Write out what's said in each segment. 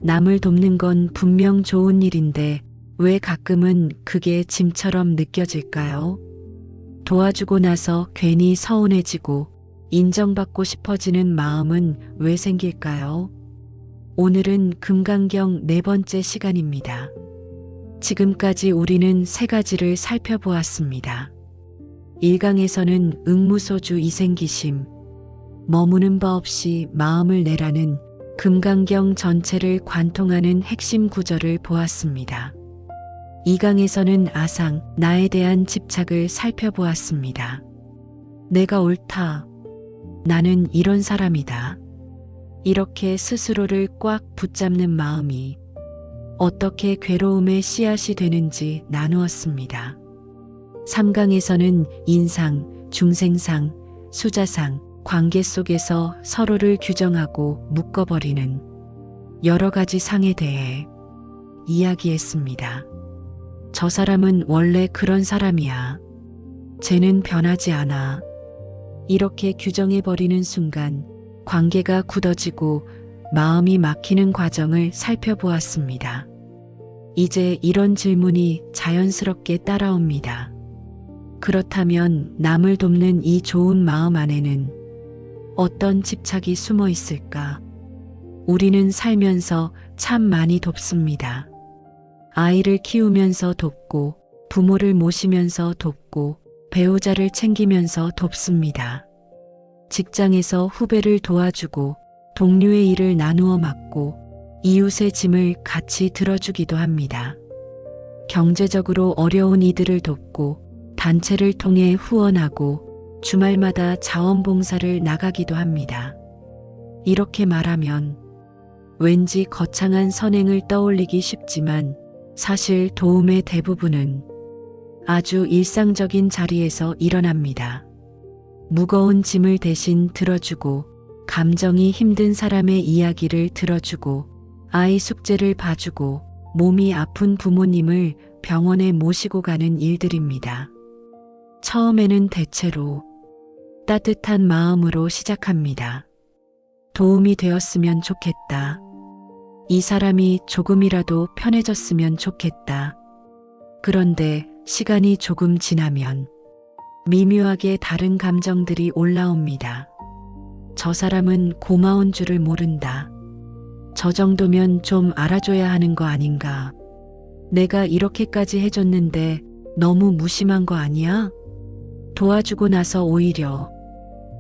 남을 돕는 건 분명 좋은 일인데 왜 가끔은 그게 짐처럼 느껴질까요? 도와주고 나서 괜히 서운해지고 인정받고 싶어지는 마음은 왜 생길까요? 오늘은 금강경 4번째 시간입니다. 지금까지 우리는 3가지를 살펴보았습니다. 1강에서는 응무소주 이생기심, 머무는 바 없이 마음을 내라는 금강경 전체를 관통하는 핵심 구절을 보았습니다. 2강에서는 아상, 나에 대한 집착을 살펴보았습니다. 내가 옳다. 나는 이런 사람이다. 이렇게 스스로를 꽉 붙잡는 마음이 어떻게 괴로움의 씨앗이 되는지 나누었습니다. 3강에서는 인상, 중생상, 수자상, 관계 속에서 서로를 규정하고 묶어버리는 여러 가지 상에 대해 이야기했습니다. 저 사람은 원래 그런 사람이야. 쟤는 변하지 않아. 이렇게 규정해버리는 순간 관계가 굳어지고 마음이 막히는 과정을 살펴보았습니다. 이제 이런 질문이 자연스럽게 따라옵니다. 그렇다면 남을 돕는 이 좋은 마음 안에는 어떤 집착이 숨어 있을까? 우리는 살면서 참 많이 돕습니다. 아이를 키우면서 돕고, 부모를 모시면서 돕고, 배우자를 챙기면서 돕습니다. 직장에서 후배를 도와주고, 동료의 일을 나누어 맡고, 이웃의 짐을 같이 들어주기도 합니다. 경제적으로 어려운 이들을 돕고, 단체를 통해 후원하고, 주말마다 자원봉사를 나가기도 합니다. 이렇게 말하면 왠지 거창한 선행을 떠올리기 쉽지만 사실 도움의 대부분은 아주 일상적인 자리에서 일어납니다. 무거운 짐을 대신 들어주고, 감정이 힘든 사람의 이야기를 들어주고, 아이 숙제를 봐주고, 몸이 아픈 부모님을 병원에 모시고 가는 일들입니다. 처음에는 대체로 따뜻한 마음으로 시작합니다. 도움이 되었으면 좋겠다. 이 사람이 조금이라도 편해졌으면 좋겠다. 그런데 시간이 조금 지나면 미묘하게 다른 감정들이 올라옵니다. 저 사람은 고마운 줄을 모른다. 저 정도면 좀 알아줘야 하는 거 아닌가. 내가 이렇게까지 해줬는데 너무 무심한 거 아니야? 도와주고 나서 오히려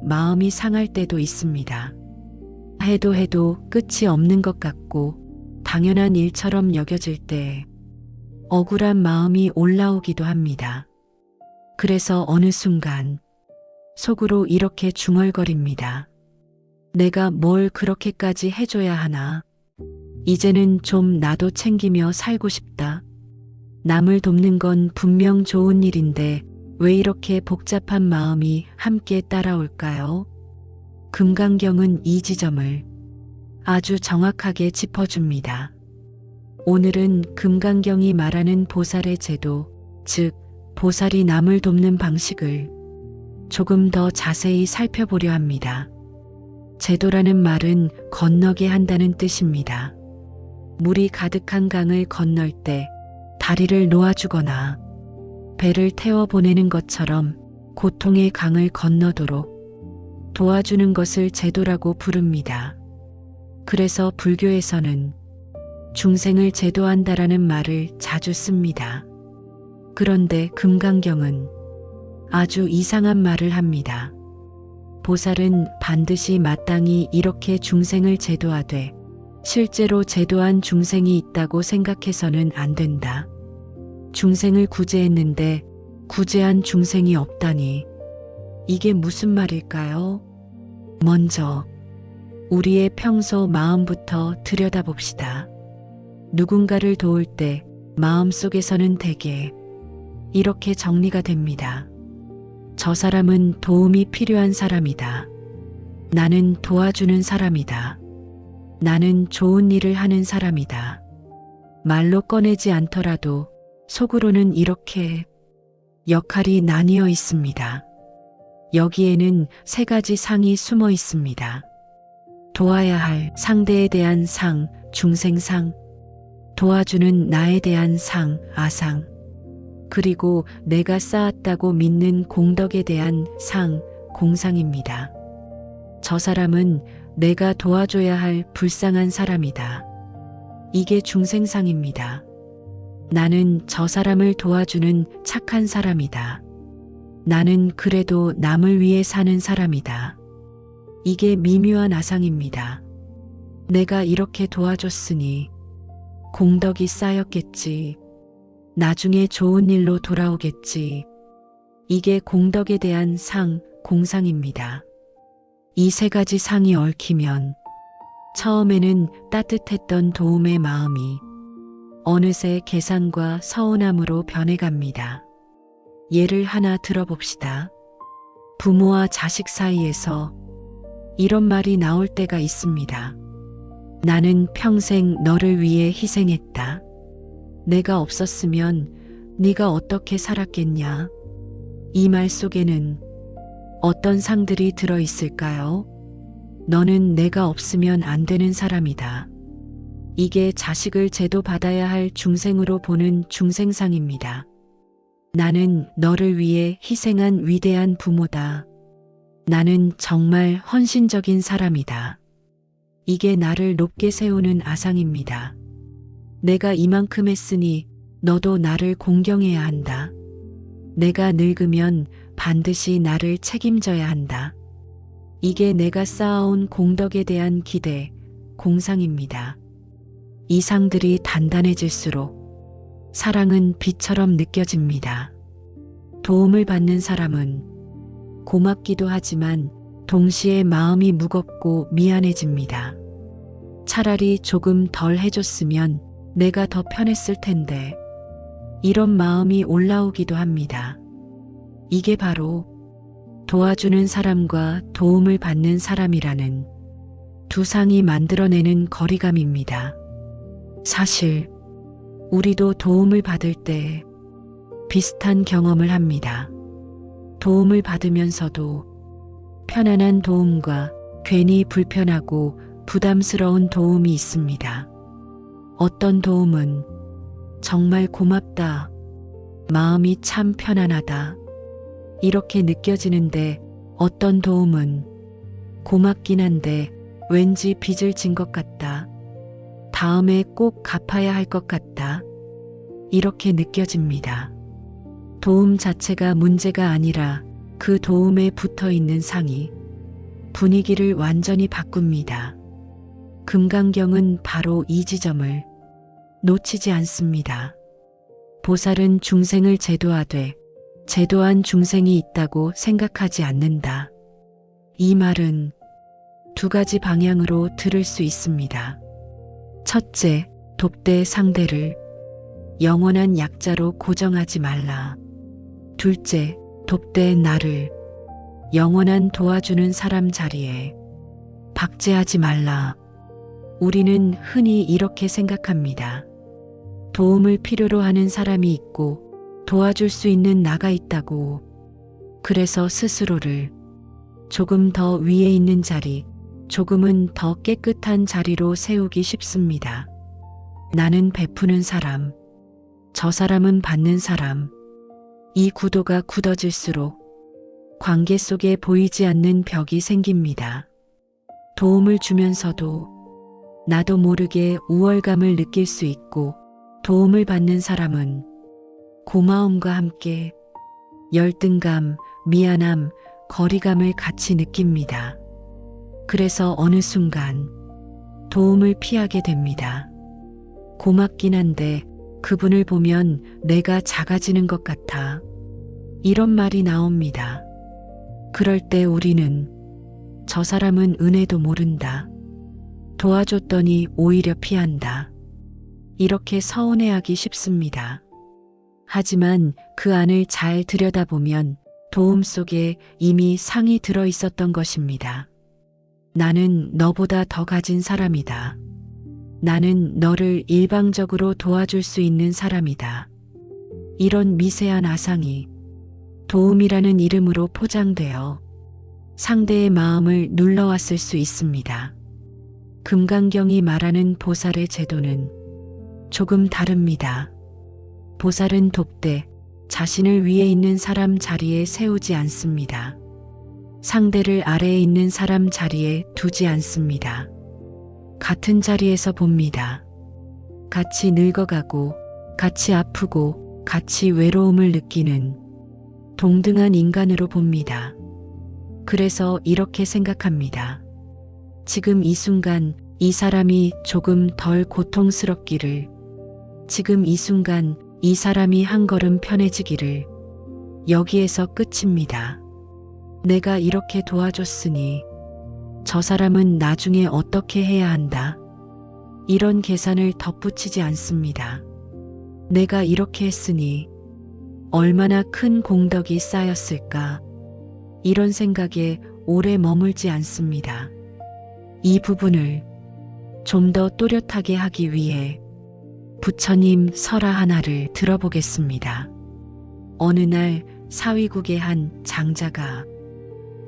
마음이 상할 때도 있습니다. 해도 끝이 없는 것 같고 당연한 일처럼 여겨질 때 억울한 마음이 올라오기도 합니다. 그래서 어느 순간 속으로 이렇게 중얼거립니다. 내가 뭘 그렇게까지 해줘야 하나? 이제는 좀 나도 챙기며 살고 싶다. 남을 돕는 건 분명 좋은 일인데 왜 이렇게 복잡한 마음이 함께 따라올까요? 금강경은 이 지점을 아주 정확하게 짚어줍니다. 오늘은 금강경이 말하는 보살의 제도, 즉 보살이 남을 돕는 방식을 조금 더 자세히 살펴보려 합니다. 제도라는 말은 건너게 한다는 뜻입니다. 물이 가득한 강을 건널 때 다리를 놓아주거나 배를 태워 보내는 것처럼 고통의 강을 건너도록 도와주는 것을 제도라고 부릅니다. 그래서 불교에서는 중생을 제도한다라는 말을 자주 씁니다. 그런데 금강경은 아주 이상한 말을 합니다. 보살은 반드시 마땅히 이렇게 중생을 제도하되 실제로 제도한 중생이 있다고 생각해서는 안 된다. 중생을 구제했는데 구제한 중생이 없다니 이게 무슨 말일까요? 먼저 우리의 평소 마음부터 들여다봅시다. 누군가를 도울 때 마음속에서는 대개 이렇게 정리가 됩니다. 저 사람은 도움이 필요한 사람이다. 나는 도와주는 사람이다. 나는 좋은 일을 하는 사람이다. 말로 꺼내지 않더라도 속으로는 이렇게 역할이 나뉘어 있습니다. 여기에는 3가지 상이 숨어 있습니다. 도와야 할 상대에 대한 상, 중생상, 도와주는 나에 대한 상, 아상, 그리고 내가 쌓았다고 믿는 공덕에 대한 상, 공상입니다. 저 사람은 내가 도와줘야 할 불쌍한 사람이다. 이게 중생상입니다. 나는 저 사람을 도와주는 착한 사람이다. 나는 그래도 남을 위해 사는 사람이다. 이게 미묘한 아상입니다. 내가 이렇게 도와줬으니 공덕이 쌓였겠지. 나중에 좋은 일로 돌아오겠지. 이게 공덕에 대한 상, 공상입니다. 이 세 가지 상이 얽히면 처음에는 따뜻했던 도움의 마음이 어느새 계산과 서운함으로 변해갑니다. 예를 하나 들어봅시다. 부모와 자식 사이에서 이런 말이 나올 때가 있습니다. 나는 평생 너를 위해 희생했다. 내가 없었으면 네가 어떻게 살았겠냐. 이 말 속에는 어떤 상들이 들어있을까요? 너는 내가 없으면 안 되는 사람이다. 이게 자식을 제도받아야 할 중생으로 보는 중생상입니다. 나는 너를 위해 희생한 위대한 부모다. 나는 정말 헌신적인 사람이다. 이게 나를 높게 세우는 아상입니다. 내가 이만큼 했으니 너도 나를 공경해야 한다. 내가 늙으면 반드시 나를 책임져야 한다. 이게 내가 쌓아온 공덕에 대한 기대, 공상입니다. 이 상들이 단단해질수록 사랑은 빛처럼 느껴집니다. 도움을 받는 사람은 고맙기도 하지만 동시에 마음이 무겁고 미안해집니다. 차라리 조금 덜 해줬으면 내가 더 편했을 텐데, 이런 마음이 올라오기도 합니다. 이게 바로 도와주는 사람과 도움을 받는 사람이라는 두 상이 만들어내는 거리감입니다. 사실 우리도 도움을 받을 때 비슷한 경험을 합니다. 도움을 받으면서도 편안한 도움과 괜히 불편하고 부담스러운 도움이 있습니다. 어떤 도움은 정말 고맙다, 마음이 참 편안하다, 이렇게 느껴지는데 어떤 도움은 고맙긴 한데 왠지 빚을 진 것 같다, 다음에 꼭 갚아야 할 것 같다, 이렇게 느껴집니다. 도움 자체가 문제가 아니라 그 도움에 붙어 있는 상이 분위기를 완전히 바꿉니다. 금강경은 바로 이 지점을 놓치지 않습니다. 보살은 중생을 제도하되 제도한 중생이 있다고 생각하지 않는다. 이 말은 두 가지 방향으로 들을 수 있습니다. 첫째, 돕되 상대를 영원한 약자로 고정하지 말라. 둘째, 돕되 나를 영원한 도와주는 사람 자리에 박제하지 말라. 우리는 흔히 이렇게 생각합니다. 도움을 필요로 하는 사람이 있고 도와줄 수 있는 나가 있다고. 그래서 스스로를 조금 더 위에 있는 자리, 조금은 더 깨끗한 자리로 세우기 쉽습니다. 나는 베푸는 사람, 저 사람은 받는 사람. 이 구도가 굳어질수록 관계 속에 보이지 않는 벽이 생깁니다. 도움을 주면서도 나도 모르게 우월감을 느낄 수 있고, 도움을 받는 사람은 고마움과 함께 열등감, 미안함, 거리감을 같이 느낍니다. 그래서 어느 순간 도움을 피하게 됩니다. 고맙긴 한데 그분을 보면 내가 작아지는 것 같아. 이런 말이 나옵니다. 그럴 때 우리는 저 사람은 은혜도 모른다, 도와줬더니 오히려 피한다, 이렇게 서운해하기 쉽습니다. 하지만 그 안을 잘 들여다보면 도움 속에 이미 상이 들어 있었던 것입니다. 나는 너보다 더 가진 사람이다. 나는 너를 일방적으로 도와줄 수 있는 사람이다. 이런 미세한 아상이 도움이라는 이름으로 포장되어 상대의 마음을 눌러왔을 수 있습니다. 금강경이 말하는 보살의 제도는 조금 다릅니다. 보살은 돕되 자신을 위에 있는 사람 자리에 세우지 않습니다. 상대를 아래에 있는 사람 자리에 두지 않습니다. 같은 자리에서 봅니다. 같이 늙어가고, 같이 아프고, 같이 외로움을 느끼는 동등한 인간으로 봅니다. 그래서 이렇게 생각합니다. 지금 이 순간 이 사람이 조금 덜 고통스럽기를, 지금 이 순간 이 사람이 한 걸음 편해지기를, 여기에서 끝입니다. 내가 이렇게 도와줬으니 저 사람은 나중에 어떻게 해야 한다. 이런 계산을 덧붙이지 않습니다. 내가 이렇게 했으니 얼마나 큰 공덕이 쌓였을까. 이런 생각에 오래 머물지 않습니다. 이 부분을 좀 더 또렷하게 하기 위해 부처님 설화 하나를 들어보겠습니다. 어느 날 사위국의 한 장자가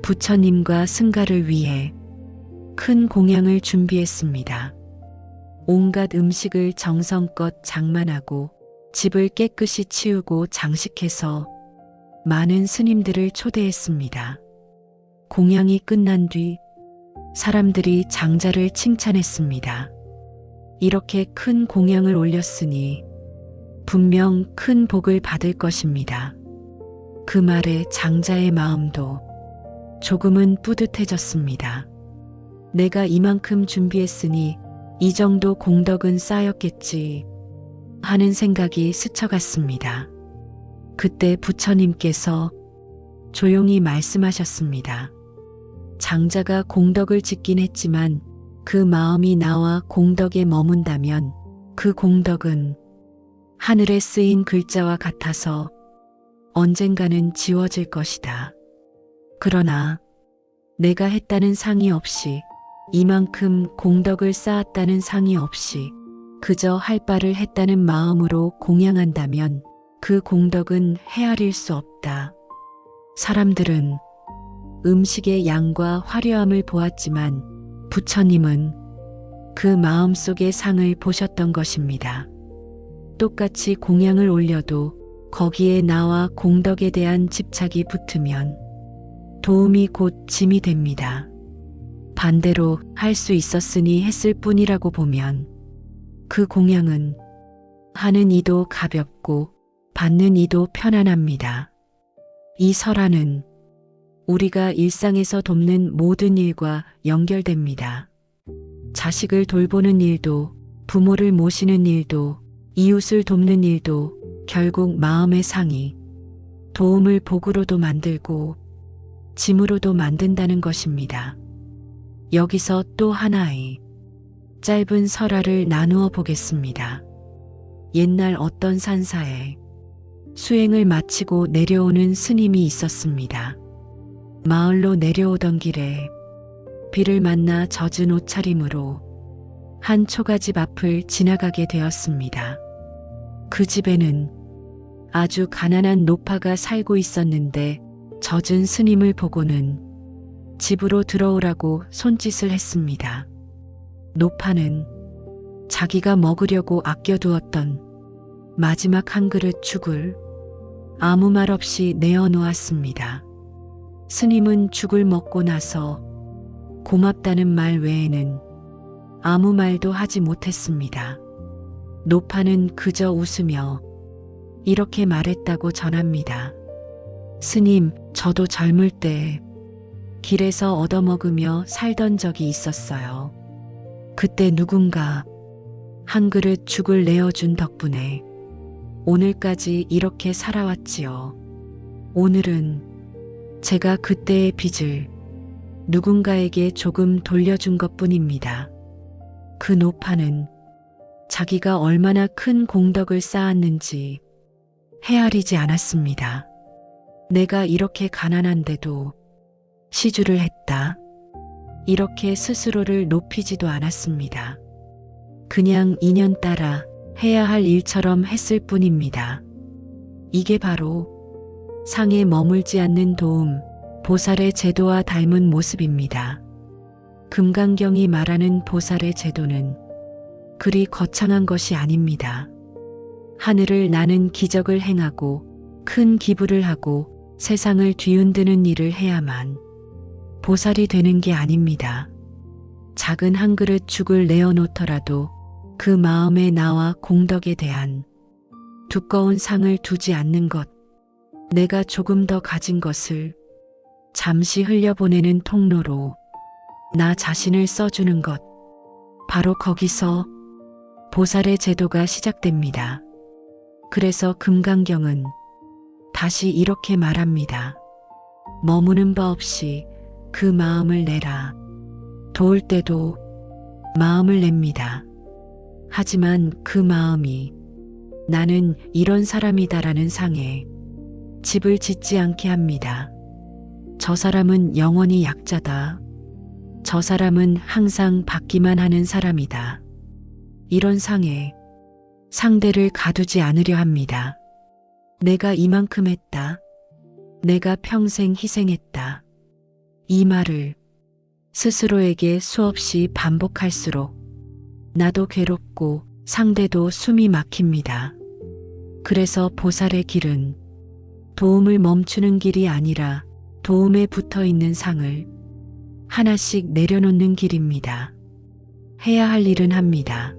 부처님과 승가를 위해 큰 공양을 준비했습니다. 온갖 음식을 정성껏 장만하고 집을 깨끗이 치우고 장식해서 많은 스님들을 초대했습니다. 공양이 끝난 뒤 사람들이 장자를 칭찬했습니다. 이렇게 큰 공양을 올렸으니 분명 큰 복을 받을 것입니다. 그 말에 장자의 마음도 조금은 뿌듯해졌습니다. 내가 이만큼 준비했으니 이 정도 공덕은 쌓였겠지 하는 생각이 스쳐갔습니다. 그때 부처님께서 조용히 말씀하셨습니다. 장자가 공덕을 짓긴 했지만 그 마음이 나와 공덕에 머문다면 그 공덕은 하늘에 쓰인 글자와 같아서 언젠가는 지워질 것이다. 그러나 내가 했다는 상의 없이, 이만큼 공덕을 쌓았다는 상의 없이 그저 할 바를 했다는 마음으로 공양한다면 그 공덕은 헤아릴 수 없다. 사람들은 음식의 양과 화려함을 보았지만 부처님은 그 마음속의 상을 보셨던 것입니다. 똑같이 공양을 올려도 거기에 나와 공덕에 대한 집착이 붙으면 도움이 곧 짐이 됩니다. 반대로 할 수 있었으니 했을 뿐이라고 보면 그 공양은 하는 이도 가볍고 받는 이도 편안합니다. 이 설화는 우리가 일상에서 돕는 모든 일과 연결됩니다. 자식을 돌보는 일도, 부모를 모시는 일도, 이웃을 돕는 일도 결국 마음의 상이 도움을 복으로도 만들고 짐으로도 만든다는 것입니다. 여기서 또 하나의 짧은 설화를 나누어 보겠습니다. 옛날 어떤 산사에 수행을 마치고 내려오는 스님이 있었습니다. 마을로 내려오던 길에 비를 만나 젖은 옷차림으로 한 초가집 앞을 지나가게 되었습니다. 그 집에는 아주 가난한 노파가 살고 있었는데 젖은 스님을 보고는 집으로 들어오라고 손짓을 했습니다. 노파는 자기가 먹으려고 아껴두었던 마지막 한 그릇 죽을 아무 말 없이 내어놓았습니다. 스님은 죽을 먹고 나서 고맙다는 말 외에는 아무 말도 하지 못했습니다. 노파는 그저 웃으며 이렇게 말했다고 전합니다. 스님, 저도 젊을 때 길에서 얻어먹으며 살던 적이 있었어요. 그때 누군가 한 그릇 죽을 내어준 덕분에 오늘까지 이렇게 살아왔지요. 오늘은 제가 그때의 빚을 누군가에게 조금 돌려준 것뿐입니다. 그 노파는 자기가 얼마나 큰 공덕을 쌓았는지 헤아리지 않았습니다. 내가 이렇게 가난한데도 시주를 했다. 이렇게 스스로를 높이지도 않았습니다. 그냥 인연 따라 해야 할 일처럼 했을 뿐입니다. 이게 바로 상에 머물지 않는 도움, 보살의 제도와 닮은 모습입니다. 금강경이 말하는 보살의 제도는 그리 거창한 것이 아닙니다. 하늘을 나는 기적을 행하고 큰 기부를 하고 세상을 뒤흔드는 일을 해야만 보살이 되는 게 아닙니다. 작은 한 그릇 죽을 내어놓더라도 그 마음에 나와 공덕에 대한 두꺼운 상을 두지 않는 것, 내가 조금 더 가진 것을 잠시 흘려보내는 통로로 나 자신을 써주는 것, 바로 거기서 보살의 제도가 시작됩니다. 그래서 금강경은 다시 이렇게 말합니다. 머무는 바 없이 그 마음을 내라. 도울 때도 마음을 냅니다. 하지만 그 마음이 나는 이런 사람이다라는 상에 집을 짓지 않게 합니다. 저 사람은 영원히 약자다. 저 사람은 항상 받기만 하는 사람이다. 이런 상에 상대를 가두지 않으려 합니다. 내가 이만큼 했다. 내가 평생 희생했다. 이 말을 스스로에게 수없이 반복할수록 나도 괴롭고 상대도 숨이 막힙니다. 그래서 보살의 길은 도움을 멈추는 길이 아니라 도움에 붙어 있는 상을 하나씩 내려놓는 길입니다. 해야 할 일은 합니다.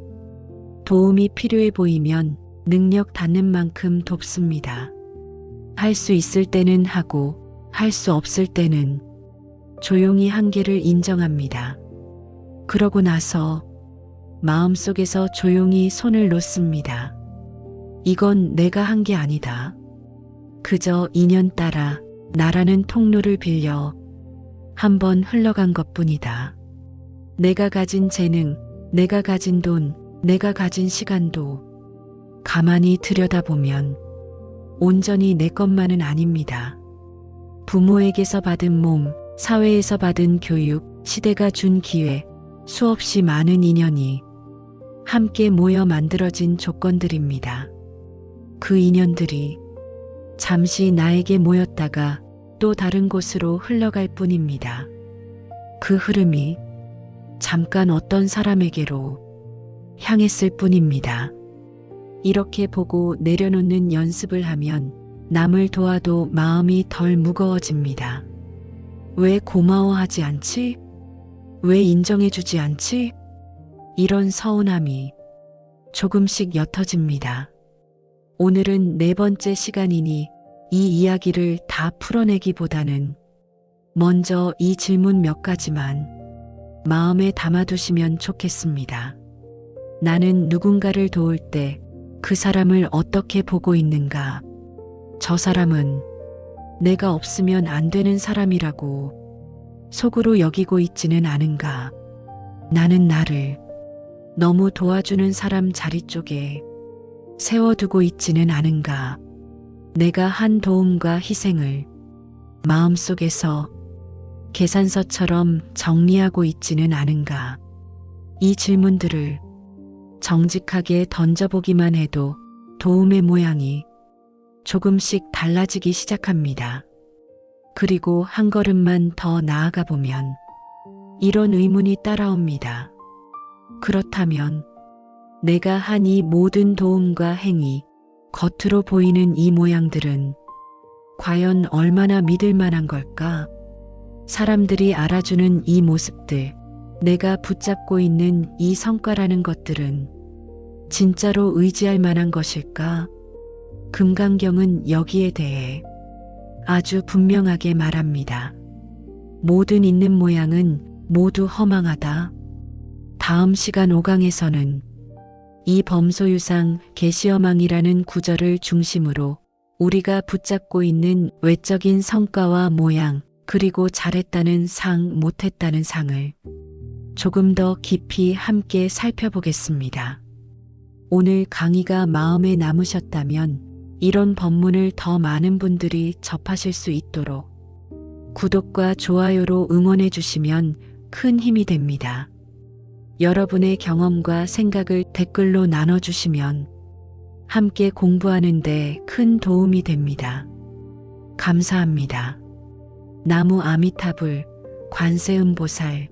도움이 필요해 보이면 능력 닿는 만큼 돕습니다. 할 수 있을 때는 하고 할 수 없을 때는 조용히 한계를 인정합니다. 그러고 나서 마음속에서 조용히 손을 놓습니다. 이건 내가 한 게 아니다. 그저 인연 따라 나라는 통로를 빌려 한번 흘러간 것뿐이다. 내가 가진 재능, 내가 가진 돈, 내가 가진 시간도 가만히 들여다보면 온전히 내 것만은 아닙니다. 부모에게서 받은 몸, 사회에서 받은 교육, 시대가 준 기회, 수없이 많은 인연이 함께 모여 만들어진 조건들입니다. 그 인연들이 잠시 나에게 모였다가 또 다른 곳으로 흘러갈 뿐입니다. 그 흐름이 잠깐 어떤 사람에게로 향했을 뿐입니다. 이렇게 보고 내려놓는 연습을 하면 남을 도와도 마음이 덜 무거워집니다. 왜 고마워하지 않지? 왜 인정해주지 않지? 이런 서운함이 조금씩 옅어집니다. 오늘은 네 번째 시간이니 이 이야기를 다 풀어내기보다는 먼저 이 질문 몇 가지만 마음에 담아두시면 좋겠습니다. 나는 누군가를 도울 때 그 사람을 어떻게 보고 있는가? 저 사람은 내가 없으면 안 되는 사람이라고 속으로 여기고 있지는 않은가? 나는 나를 너무 도와주는 사람 자리 쪽에 세워두고 있지는 않은가? 내가 한 도움과 희생을 마음속에서 계산서처럼 정리하고 있지는 않은가? 이 질문들을 정직하게 던져보기만 해도 도움의 모양이 조금씩 달라지기 시작합니다. 그리고 한 걸음만 더 나아가 보면 이런 의문이 따라옵니다. 그렇다면 내가 한 이 모든 도움과 행위, 겉으로 보이는 이 모양들은 과연 얼마나 믿을 만한 걸까? 사람들이 알아주는 이 모습들, 내가 붙잡고 있는 이 성과라는 것들은 진짜로 의지할 만한 것일까? 금강경은 여기에 대해 아주 분명하게 말합니다. 모든 있는 모양은 모두 허망하다. 다음 시간 5강에서는 이 범소유상 계시어망이라는 구절을 중심으로 우리가 붙잡고 있는 외적인 성과와 모양, 그리고 잘했다는 상, 못했다는 상을 조금 더 깊이 함께 살펴보겠습니다. 오늘 강의가 마음에 남으셨다면 이런 법문을 더 많은 분들이 접하실 수 있도록 구독과 좋아요로 응원해 주시면 큰 힘이 됩니다. 여러분의 경험과 생각을 댓글로 나눠주시면 함께 공부하는 데 큰 도움이 됩니다. 감사합니다. 나무 아미타불 관세음보살